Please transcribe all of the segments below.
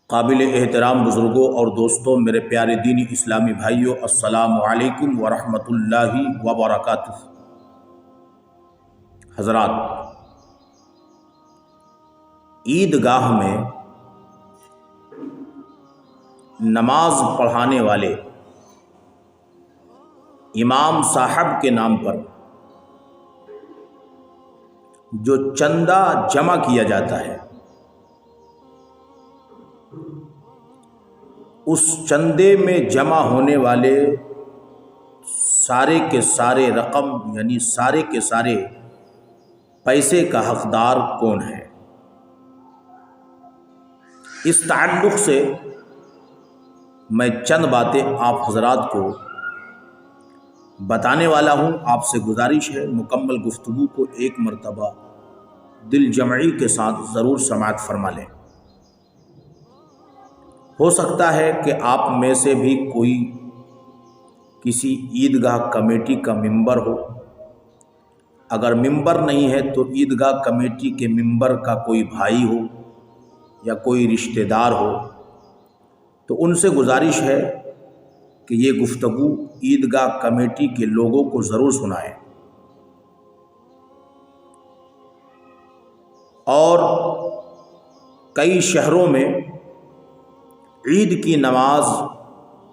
قابل احترام بزرگوں اور دوستوں، میرے پیارے دینی اسلامی بھائیوں، السلام علیکم ورحمۃ اللہ وبرکاتہ۔ حضرات، عیدگاہ میں نماز پڑھانے والے امام صاحب کے نام پر جو چندہ جمع کیا جاتا ہے، اس چندے میں جمع ہونے والے سارے کے سارے رقم یعنی سارے کے سارے پیسے کا حقدار کون ہے؟ اس تعلق سے میں چند باتیں آپ حضرات کو بتانے والا ہوں۔ آپ سے گزارش ہے مکمل گفتگو کو ایک مرتبہ دل جمعی کے ساتھ ضرور سماعت فرما لیں۔ ہو سکتا ہے کہ آپ میں سے بھی کوئی کسی عیدگاہ کمیٹی کا ممبر ہو۔ اگر ممبر نہیں ہے تو عیدگاہ کمیٹی کے ممبر کا کوئی بھائی ہو یا کوئی رشتہ دار ہو، تو ان سے گزارش ہے کہ یہ گفتگو عیدگاہ کمیٹی کے لوگوں کو ضرور سنائیں۔ اور کئی شہروں میں عید کی نماز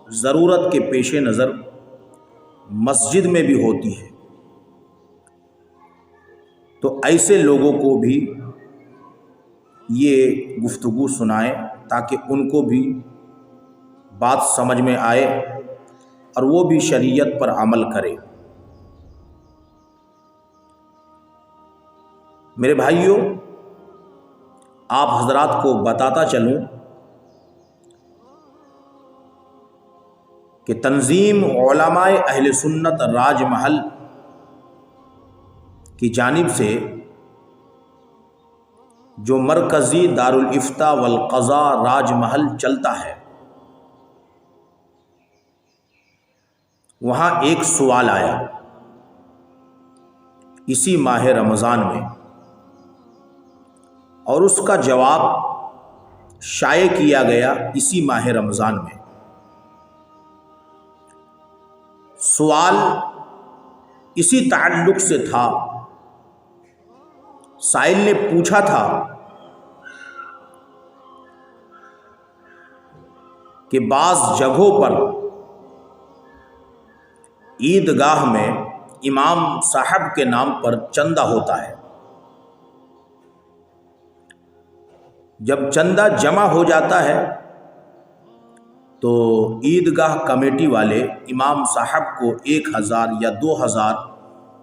ضرورت کے پیش نظر مسجد میں بھی ہوتی ہے، تو ایسے لوگوں کو بھی یہ گفتگو سنائیں تاکہ ان کو بھی بات سمجھ میں آئے اور وہ بھی شریعت پر عمل کرے۔ میرے بھائیوں، آپ حضرات کو بتاتا چلوں کہ تنظیم علماء اہل سنت راج محل کی جانب سے جو مرکزی دارالافتاء والقضاء راج محل چلتا ہے، وہاں ایک سوال آیا اسی ماہ رمضان میں، اور اس کا جواب شائع کیا گیا اسی ماہ رمضان میں۔ سوال اسی تعلق سے تھا، سائل نے پوچھا تھا کہ بعض جگہوں پر عیدگاہ میں امام صاحب کے نام پر چندہ ہوتا ہے، جب چندہ جمع ہو جاتا ہے تو عیدگاہ کمیٹی والے امام صاحب کو 1000 یا 2000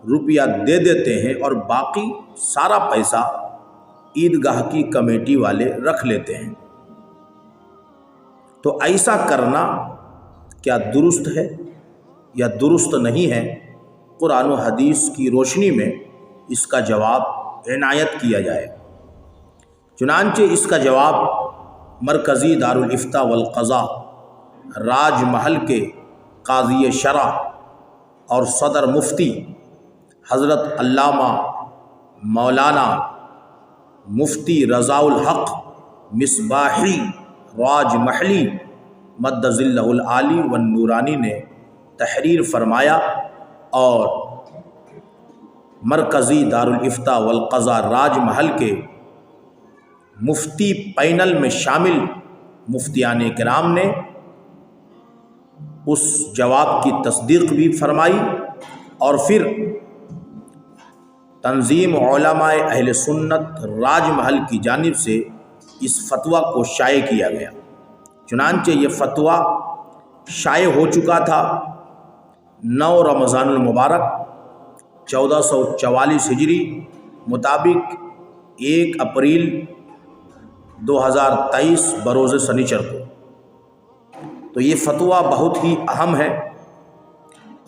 روپیہ دے دیتے ہیں اور باقی سارا پیسہ عیدگاہ کی کمیٹی والے رکھ لیتے ہیں۔ تو ایسا کرنا کیا درست ہے یا درست نہیں ہے؟ قرآن و حدیث کی روشنی میں اس کا جواب عنایت کیا جائے۔ چنانچہ اس کا جواب مرکزی دارالافتاء والقضاء راج محل کے قاضی شرع اور صدر مفتی حضرت علامہ مولانا مفتی رضا الحق مصباحی راج محلی مد ظلہ العالی والنورانی نے تحریر فرمایا، اور مرکزی دارالافتاء والقضاء راج محل کے مفتی پینل میں شامل مفتیان کرام نے اس جواب کی تصدیق بھی فرمائی، اور پھر تنظیم علماء اہل سنت راج محل کی جانب سے اس فتویٰ کو شائع کیا گیا۔ چنانچہ یہ فتویٰ شائع ہو چکا تھا 9 رمضان المبارک 1444 ہجری مطابق 1 اپریل 2023 بروز سنیچر کو۔ تو یہ فتویٰ بہت ہی اہم ہے،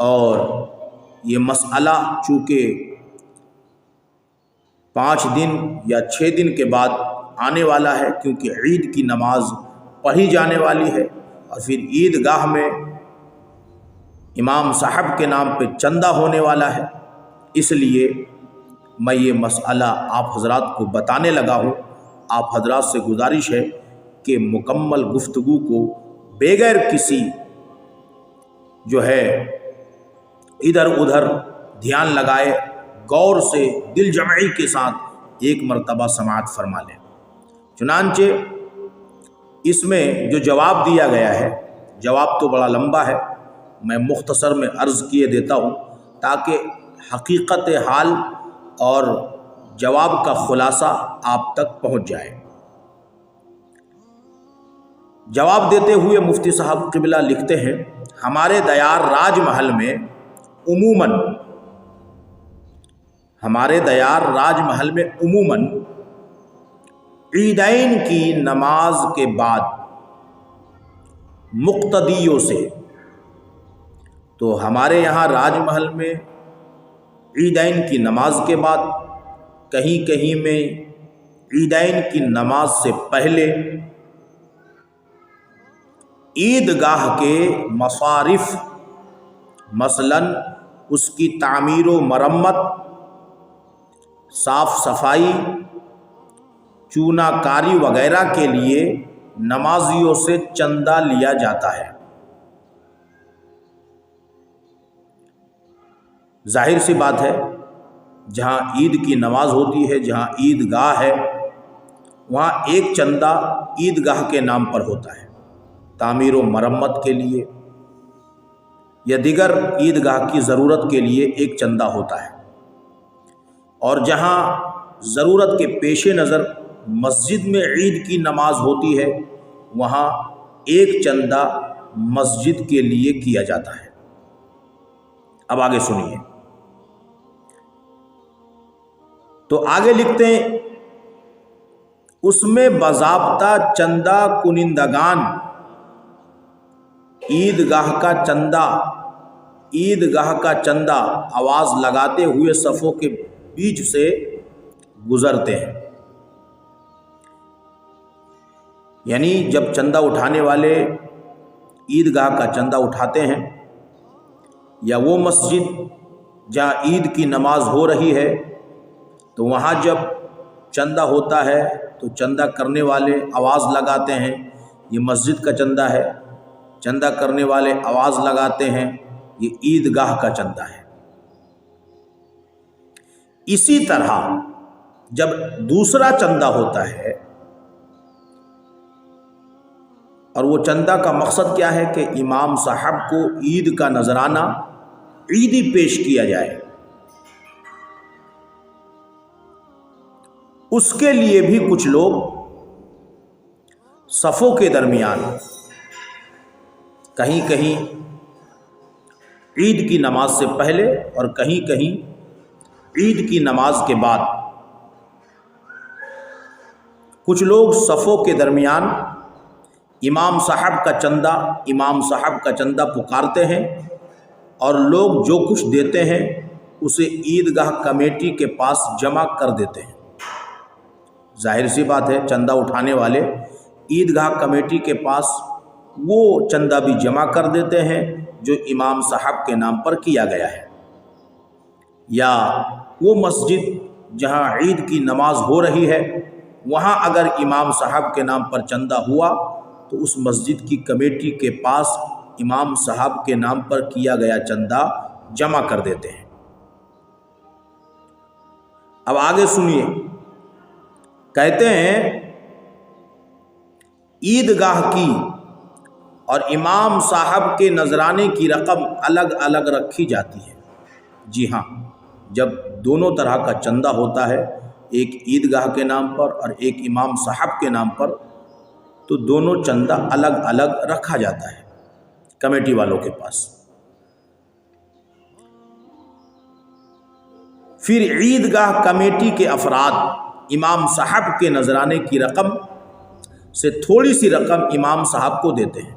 اور یہ مسئلہ چونکہ 5 دن یا 6 دن کے بعد آنے والا ہے، کیونکہ عید کی نماز پڑھی جانے والی ہے، اور پھر عیدگاہ میں امام صاحب کے نام پہ چندہ ہونے والا ہے، اس لیے میں یہ مسئلہ آپ حضرات کو بتانے لگا ہوں۔ آپ حضرات سے گزارش ہے کہ مکمل گفتگو کو بغیر کسی جو ہے ادھر ادھر دھیان لگائے غور سے دل جمعی کے ساتھ ایک مرتبہ سماعت فرما لیں۔ چنانچہ اس میں جو جواب دیا گیا ہے، جواب تو بڑا لمبا ہے، میں مختصر میں عرض کیے دیتا ہوں تاکہ حقیقت حال اور جواب کا خلاصہ آپ تک پہنچ جائے۔ جواب دیتے ہوئے مفتی صاحب قبلہ لکھتے ہیں، ہمارے دیار راج محل میں عموماً عیدین کی نماز کے بعد مقتدیوں سے، تو ہمارے یہاں راج محل میں عیدین کی نماز کے بعد، کہیں کہیں میں عیدین کی نماز سے پہلے عیدگاہ کے مصارف مثلاً اس کی تعمیر و مرمت، صاف صفائی، چونا کاری وغیرہ کے لیے نمازیوں سے چندہ لیا جاتا ہے۔ ظاہر سی بات ہے، جہاں عید کی نماز ہوتی ہے، جہاں عیدگاہ ہے، وہاں ایک چندہ عیدگاہ کے نام پر ہوتا ہے، تعمیر و مرمت کے لیے یا دیگر عیدگاہ کی ضرورت کے لیے ایک چندہ ہوتا ہے، اور جہاں ضرورت کے پیش نظر مسجد میں عید کی نماز ہوتی ہے، وہاں ایک چندہ مسجد کے لیے کیا جاتا ہے۔ اب آگے سنیے، تو آگے لکھتے ہیں، اس میں باضابطہ چندہ کنندگان عیدگاہ کا چندہ آواز لگاتے ہوئے صفوں کے بیچ سے گزرتے ہیں۔ یعنی جب چندہ اٹھانے والے عیدگاہ کا چندہ اٹھاتے ہیں، یا وہ مسجد جہاں عید کی نماز ہو رہی ہے، تو وہاں جب چندہ ہوتا ہے تو چندہ کرنے والے آواز لگاتے ہیں، یہ مسجد کا چندہ ہے، چندہ کرنے والے آواز لگاتے ہیں، یہ عیدگاہ کا چندہ ہے۔ اسی طرح جب دوسرا چندہ ہوتا ہے، اور وہ چندہ کا مقصد کیا ہے کہ امام صاحب کو عید کا نذرانہ عیدی پیش کیا جائے، اس کے لیے بھی کچھ لوگ صفوں کے درمیان کہیں کہیں عید کی نماز سے پہلے اور کہیں کہیں عید کی نماز کے بعد کچھ لوگ صفوں کے درمیان امام صاحب کا چندہ پکارتے ہیں، اور لوگ جو کچھ دیتے ہیں اسے عیدگاہ کمیٹی کے پاس جمع کر دیتے ہیں۔ ظاہر سی بات ہے، چندہ اٹھانے والے عیدگاہ کمیٹی کے پاس وہ چندہ بھی جمع کر دیتے ہیں جو امام صاحب کے نام پر کیا گیا ہے، یا وہ مسجد جہاں عید کی نماز ہو رہی ہے، وہاں اگر امام صاحب کے نام پر چندہ ہوا تو اس مسجد کی کمیٹی کے پاس امام صاحب کے نام پر کیا گیا چندہ جمع کر دیتے ہیں۔ اب آگے سنیے، کہتے ہیں عیدگاہ کی اور امام صاحب کے نذرانے کی رقم الگ الگ رکھی جاتی ہے۔ جی ہاں، جب دونوں طرح کا چندہ ہوتا ہے، ایک عیدگاہ کے نام پر اور ایک امام صاحب کے نام پر، تو دونوں چندہ الگ الگ رکھا جاتا ہے کمیٹی والوں کے پاس۔ پھر عیدگاہ کمیٹی کے افراد امام صاحب کے نذرانے کی رقم سے تھوڑی سی رقم امام صاحب کو دیتے ہیں،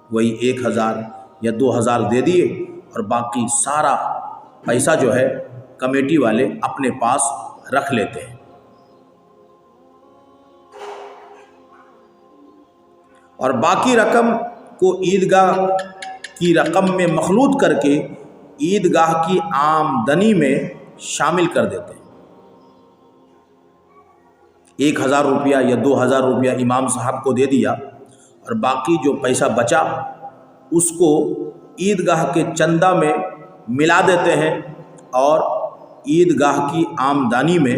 وہی 1000 یا 2000 دے دیے، اور باقی سارا پیسہ جو ہے کمیٹی والے اپنے پاس رکھ لیتے ہیں۔ اور باقی رقم کو عیدگاہ کی رقم میں مخلوط کر کے عیدگاہ کی آمدنی میں شامل کر دیتے ہیں۔ 1000 روپیہ یا 2000 روپیہ امام صاحب کو دے دیا اور باقی جو پیسہ بچا اس کو عیدگاہ کے چندہ میں ملا دیتے ہیں اور عیدگاہ کی آمدنی میں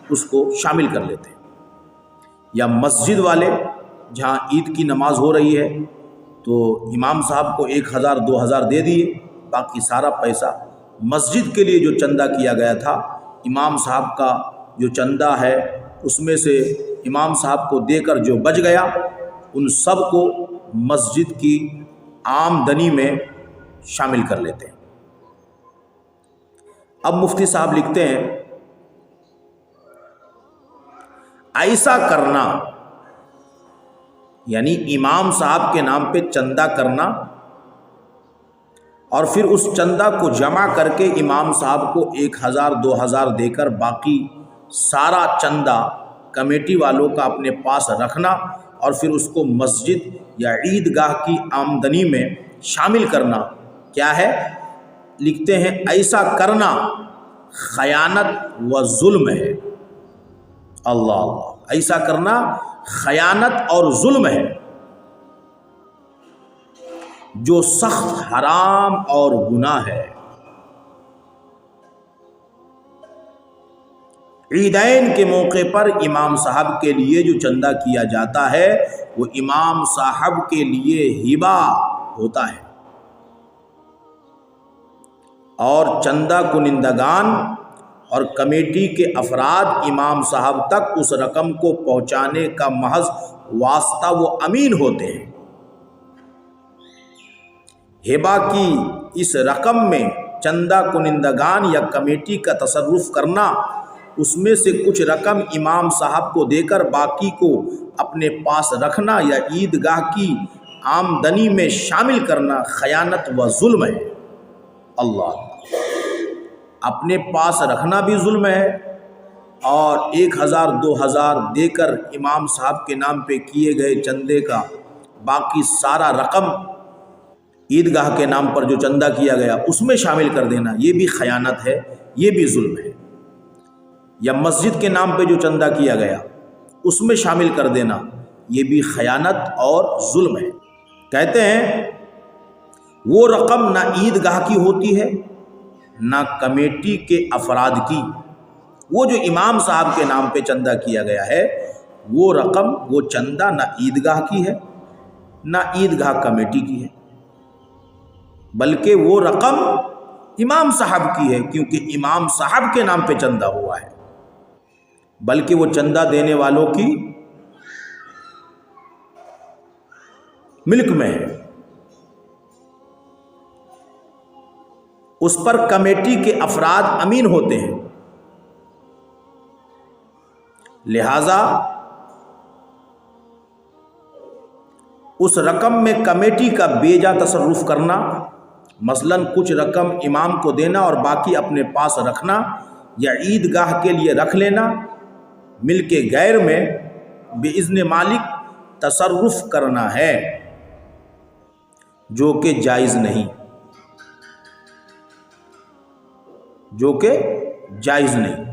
اس کو شامل کر لیتے ہیں۔ یا مسجد والے جہاں عید کی نماز ہو رہی ہے تو امام صاحب کو 1000 2000 دے دیے، باقی سارا پیسہ مسجد کے لیے جو چندہ کیا گیا تھا، امام صاحب کا جو چندہ ہے اس میں سے امام صاحب کو دے کر جو بچ گیا ان سب کو مسجد کی آمدنی میں شامل کر لیتے ہیں۔ اب مفتی صاحب لکھتے ہیں ایسا کرنا یعنی امام صاحب کے نام پہ چندہ کرنا اور پھر اس چندہ کو جمع کر کے امام صاحب کو 1000 2000 دے کر باقی سارا چندہ کمیٹی والوں کا اپنے پاس رکھنا اور پھر اس کو مسجد یا عیدگاہ کی آمدنی میں شامل کرنا کیا ہے؟ لکھتے ہیں ایسا کرنا خیانت و ظلم ہے۔ اللہ اللہ، ایسا کرنا خیانت اور ظلم ہے جو سخت حرام اور گناہ ہے۔ عیدین کے موقع پر امام صاحب کے لیے جو چندہ کیا جاتا ہے وہ امام صاحب کے لیے ہبہ ہوتا ہے، اور چندہ کنندگان اور کمیٹی کے افراد امام صاحب تک اس رقم کو پہنچانے کا محض واسطہ وہ امین ہوتے ہیں۔ ہبہ کی اس رقم میں چندہ کنندگان یا کمیٹی کا تصرف کرنا، اس میں سے کچھ رقم امام صاحب کو دے کر باقی کو اپنے پاس رکھنا یا عیدگاہ کی آمدنی میں شامل کرنا خیانت و ظلم ہے۔ اللہ، اپنے پاس رکھنا بھی ظلم ہے اور 1000 2000 دے کر امام صاحب کے نام پہ کیے گئے چندے کا باقی سارا رقم عیدگاہ کے نام پر جو چندہ کیا گیا اس میں شامل کر دینا، یہ بھی خیانت ہے، یہ بھی ظلم ہے۔ یا مسجد کے نام پہ جو چندہ کیا گیا اس میں شامل کر دینا، یہ بھی خیانت اور ظلم ہے۔ کہتے ہیں وہ رقم نہ عیدگاہ کی ہوتی ہے نہ کمیٹی کے افراد کی، وہ جو امام صاحب کے نام پہ چندہ کیا گیا ہے وہ رقم وہ چندہ نہ عیدگاہ کی ہے نہ عیدگاہ کمیٹی کی ہے، بلکہ وہ رقم امام صاحب کی ہے، کیونکہ امام صاحب کے نام پہ چندہ ہوا ہے، بلکہ وہ چندہ دینے والوں کی ملک میں ہے، اس پر کمیٹی کے افراد امین ہوتے ہیں۔ لہذا اس رقم میں کمیٹی کا بیجا تصرف کرنا، مثلاً کچھ رقم امام کو دینا اور باقی اپنے پاس رکھنا یا عیدگاہ کے لیے رکھ لینا، ملک غیر میں باذن مالک تصرف کرنا ہے جو کہ جائز نہیں، جو کہ جائز نہیں،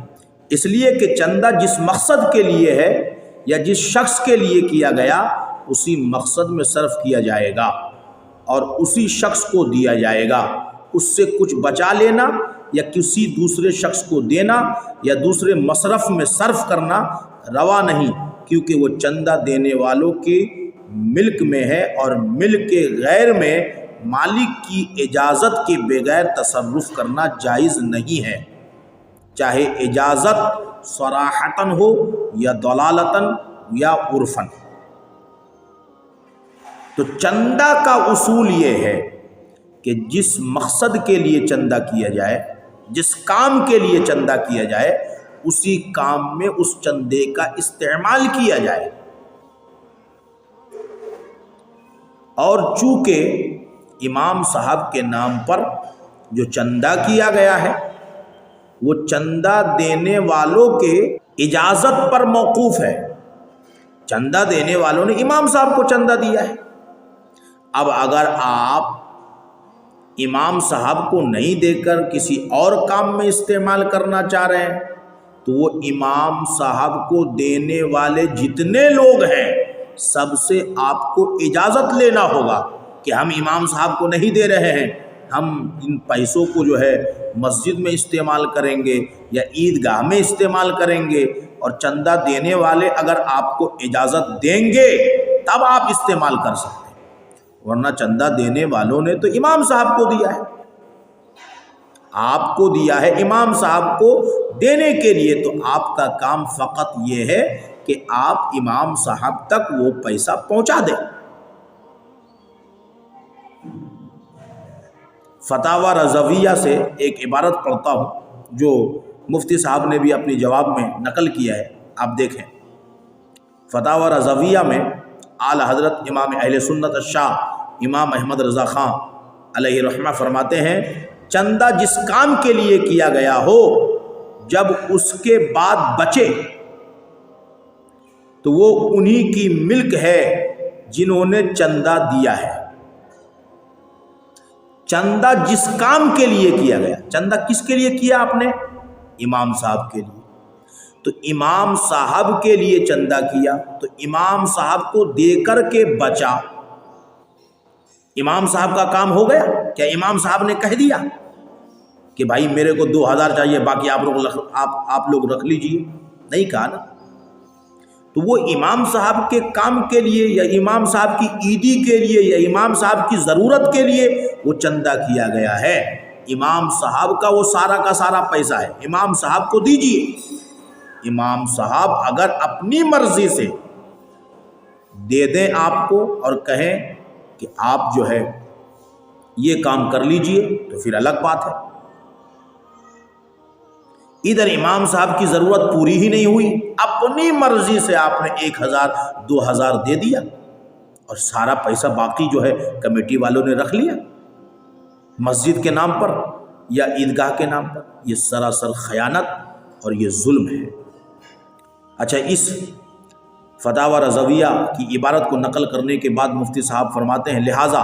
اس لیے کہ چندہ جس مقصد کے لیے ہے یا جس شخص کے لیے کیا گیا اسی مقصد میں صرف کیا جائے گا اور اسی شخص کو دیا جائے گا، اس سے کچھ بچا لینا یا کسی دوسرے شخص کو دینا یا دوسرے مصرف میں صرف کرنا روا نہیں، کیونکہ وہ چندہ دینے والوں کے ملک میں ہے اور ملک غیر میں مالک کی اجازت کے بغیر تصرف کرنا جائز نہیں ہے، چاہے اجازت صراحتاً ہو یا دلالتاً یا عرفاً۔ تو چندہ کا اصول یہ ہے کہ جس مقصد کے لیے چندہ کیا جائے، جس کام کے لیے چندہ کیا جائے، اسی کام میں اس چندے کا استعمال کیا جائے، اور چونکہ امام صاحب کے نام پر جو چندہ کیا گیا ہے وہ چندہ دینے والوں کے اجازت پر موقوف ہے، چندہ دینے والوں نے امام صاحب کو چندہ دیا ہے۔ اب اگر آپ امام صاحب کو نہیں دے کر کسی اور کام میں استعمال کرنا چاہ رہے ہیں تو وہ امام صاحب کو دینے والے جتنے لوگ ہیں سب سے آپ کو اجازت لینا ہوگا کہ ہم امام صاحب کو نہیں دے رہے ہیں، ہم ان پیسوں کو جو ہے مسجد میں استعمال کریں گے یا عیدگاہ میں استعمال کریں گے، اور چندہ دینے والے اگر آپ کو اجازت دیں گے تب آپ استعمال کر سکتے ہیں، ورنہ چندہ دینے والوں نے تو امام صاحب کو دیا ہے، آپ کو دیا ہے امام صاحب کو دینے کے لیے، تو آپ کا کام فقط یہ ہے کہ آپ امام صاحب تک وہ پیسہ پہنچا دیں۔ فتاوی رضویہ سے ایک عبارت پڑھتا ہوں جو مفتی صاحب نے بھی اپنی جواب میں نقل کیا ہے، آپ دیکھیں۔ فتاوی رضویہ میں اعلی حضرت امام اہل سنت الشاہ امام احمد رضا خان علیہ رحمہ فرماتے ہیں، چندہ جس کام کے لیے کیا گیا ہو جب اس کے بعد بچے تو وہ انہی کی ملک ہے جنہوں نے چندہ دیا ہے۔ چندہ جس کام کے لیے کیا گیا، چندہ کس کے لیے کیا آپ نے؟ امام صاحب کے لیے، تو امام صاحب کے لیے چندہ کیا تو امام صاحب کو دے کر کے بچا، امام صاحب کا کام ہو گیا؟ کیا امام صاحب نے کہہ دیا کہ بھائی میرے کو 2000 چاہیے باقی آپ لوگ رکھ لیجئے؟ نہیں کہا نا۔ تو وہ امام صاحب کے کام کے لیے یا امام صاحب کی عیدی کے لیے یا امام صاحب کی ضرورت کے لیے وہ چندہ کیا گیا ہے، امام صاحب کا وہ سارا کا سارا پیسہ ہے، امام صاحب کو دیجئے۔ امام صاحب اگر اپنی مرضی سے دے دیں آپ کو اور کہیں کہ آپ جو ہے یہ کام کر لیجئے تو پھر الگ بات ہے۔ ادھر امام صاحب کی ضرورت پوری ہی نہیں ہوئی، اپنی مرضی سے آپ نے 1000 2000 دے دیا اور سارا پیسہ باقی جو ہے کمیٹی والوں نے رکھ لیا مسجد کے نام پر یا عیدگاہ کے نام پر، یہ سراسر خیانت اور یہ ظلم ہے۔ اچھا، اس فتاوی رضویہ کی عبارت کو نقل کرنے کے بعد مفتی صاحب فرماتے ہیں، لہٰذا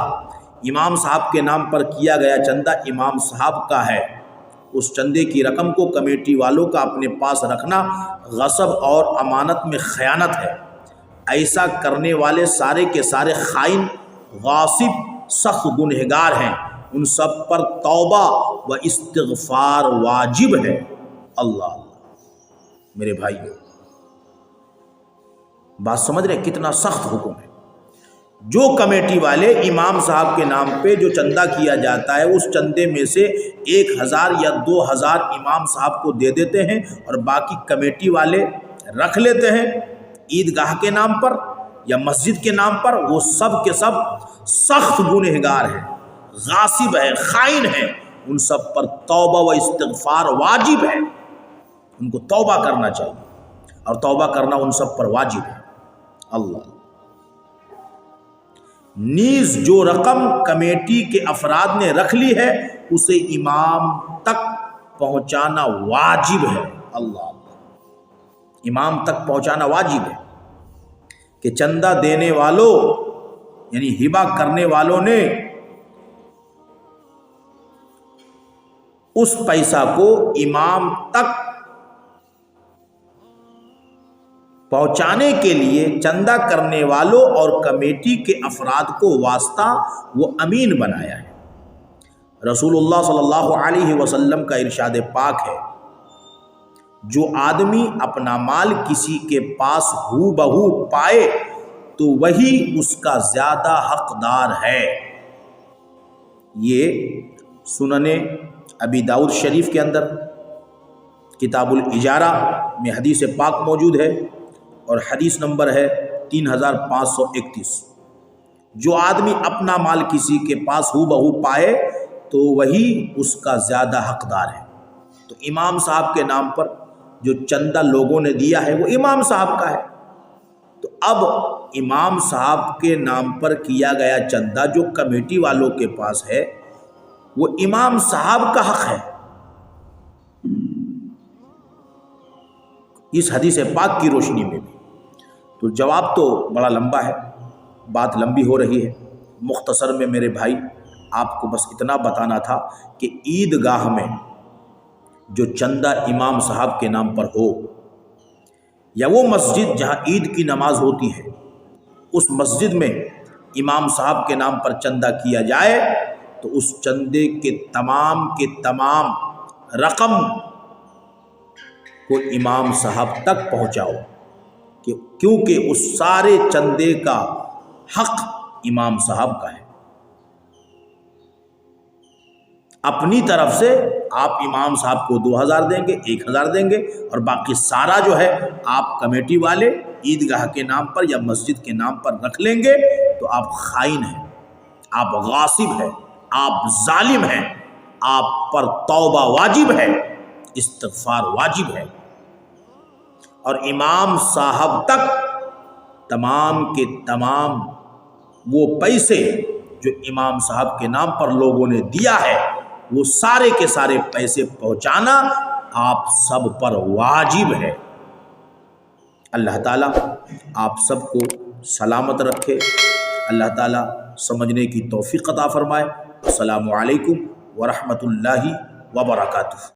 امام صاحب کے نام پر کیا گیا چندہ امام صاحب کا ہے، اس چندے کی رقم کو کمیٹی والوں کا اپنے پاس رکھنا غصب اور امانت میں خیانت ہے۔ ایسا کرنے والے سارے کے سارے خائن، غاصب، سخت گنہگار ہیں، ان سب پر توبہ و استغفار واجب ہے۔ اللہ میرے بھائیو، بات سمجھ رہے کتنا سخت حکم ہے۔ جو کمیٹی والے امام صاحب کے نام پہ جو چندہ کیا جاتا ہے اس چندے میں سے 1000 یا 2000 امام صاحب کو دے دیتے ہیں اور باقی کمیٹی والے رکھ لیتے ہیں عیدگاہ کے نام پر یا مسجد کے نام پر، وہ سب کے سب سخت گنہگار ہیں، غاصب ہیں، خائن ہیں، ان سب پر توبہ و استغفار واجب ہے، ان کو توبہ کرنا چاہیے اور توبہ کرنا ان سب پر واجب ہے۔ اللہ نیز جو رقم کمیٹی کے افراد نے رکھ لی ہے اسے امام تک پہنچانا واجب ہے۔ اللہ امام تک پہنچانا واجب ہے کہ چندہ دینے والوں یعنی ہبہ کرنے والوں نے اس پیسہ کو امام تک پہنچانے کے لیے چندہ کرنے والوں اور کمیٹی کے افراد کو واسطہ وہ امین بنایا ہے۔ رسول اللہ صلی اللہ علیہ وسلم کا ارشاد پاک ہے، جو آدمی اپنا مال کسی کے پاس ہو بہو پائے تو وہی اس کا زیادہ حقدار ہے۔ یہ سنن ابی داؤد شریف کے اندر کتاب الاجارہ میں حدیث پاک موجود ہے اور حدیث نمبر ہے 3531۔ جو آدمی اپنا مال کسی کے پاس ہو بہو پائے تو وہی اس کا زیادہ حقدار ہے۔ تو امام صاحب کے نام پر جو چندہ لوگوں نے دیا ہے وہ امام صاحب کا ہے، تو اب امام صاحب کے نام پر کیا گیا چندہ جو کمیٹی والوں کے پاس ہے وہ امام صاحب کا حق ہے۔ اس حدیث پاک کی روشنی میں بھی تو جواب تو بڑا لمبا ہے، بات لمبی ہو رہی ہے، مختصر میں میرے بھائی آپ کو بس اتنا بتانا تھا کہ عیدگاہ میں جو چندہ امام صاحب کے نام پر ہو، یا وہ مسجد جہاں عید کی نماز ہوتی ہے اس مسجد میں امام صاحب کے نام پر چندہ کیا جائے تو اس چندے کے تمام رقم کو امام صاحب تک پہنچاؤ، کیونکہ اس سارے چندے کا حق امام صاحب کا ہے۔ اپنی طرف سے آپ امام صاحب کو 2000 دیں گے، 1000 دیں گے، اور باقی سارا جو ہے آپ کمیٹی والے عیدگاہ کے نام پر یا مسجد کے نام پر رکھ لیں گے تو آپ خائن ہیں، آپ غاصب ہیں، آپ ظالم ہیں، آپ پر توبہ واجب ہے، استغفار واجب ہے۔ اور امام صاحب تک تمام کے تمام وہ پیسے جو امام صاحب کے نام پر لوگوں نے دیا ہے وہ سارے کے سارے پیسے پہنچانا آپ سب پر واجب ہے۔ اللہ تعالیٰ آپ سب کو سلامت رکھے، اللہ تعالیٰ سمجھنے کی توفیق عطا فرمائے۔ السلام علیکم ورحمۃ اللہ وبرکاتہ۔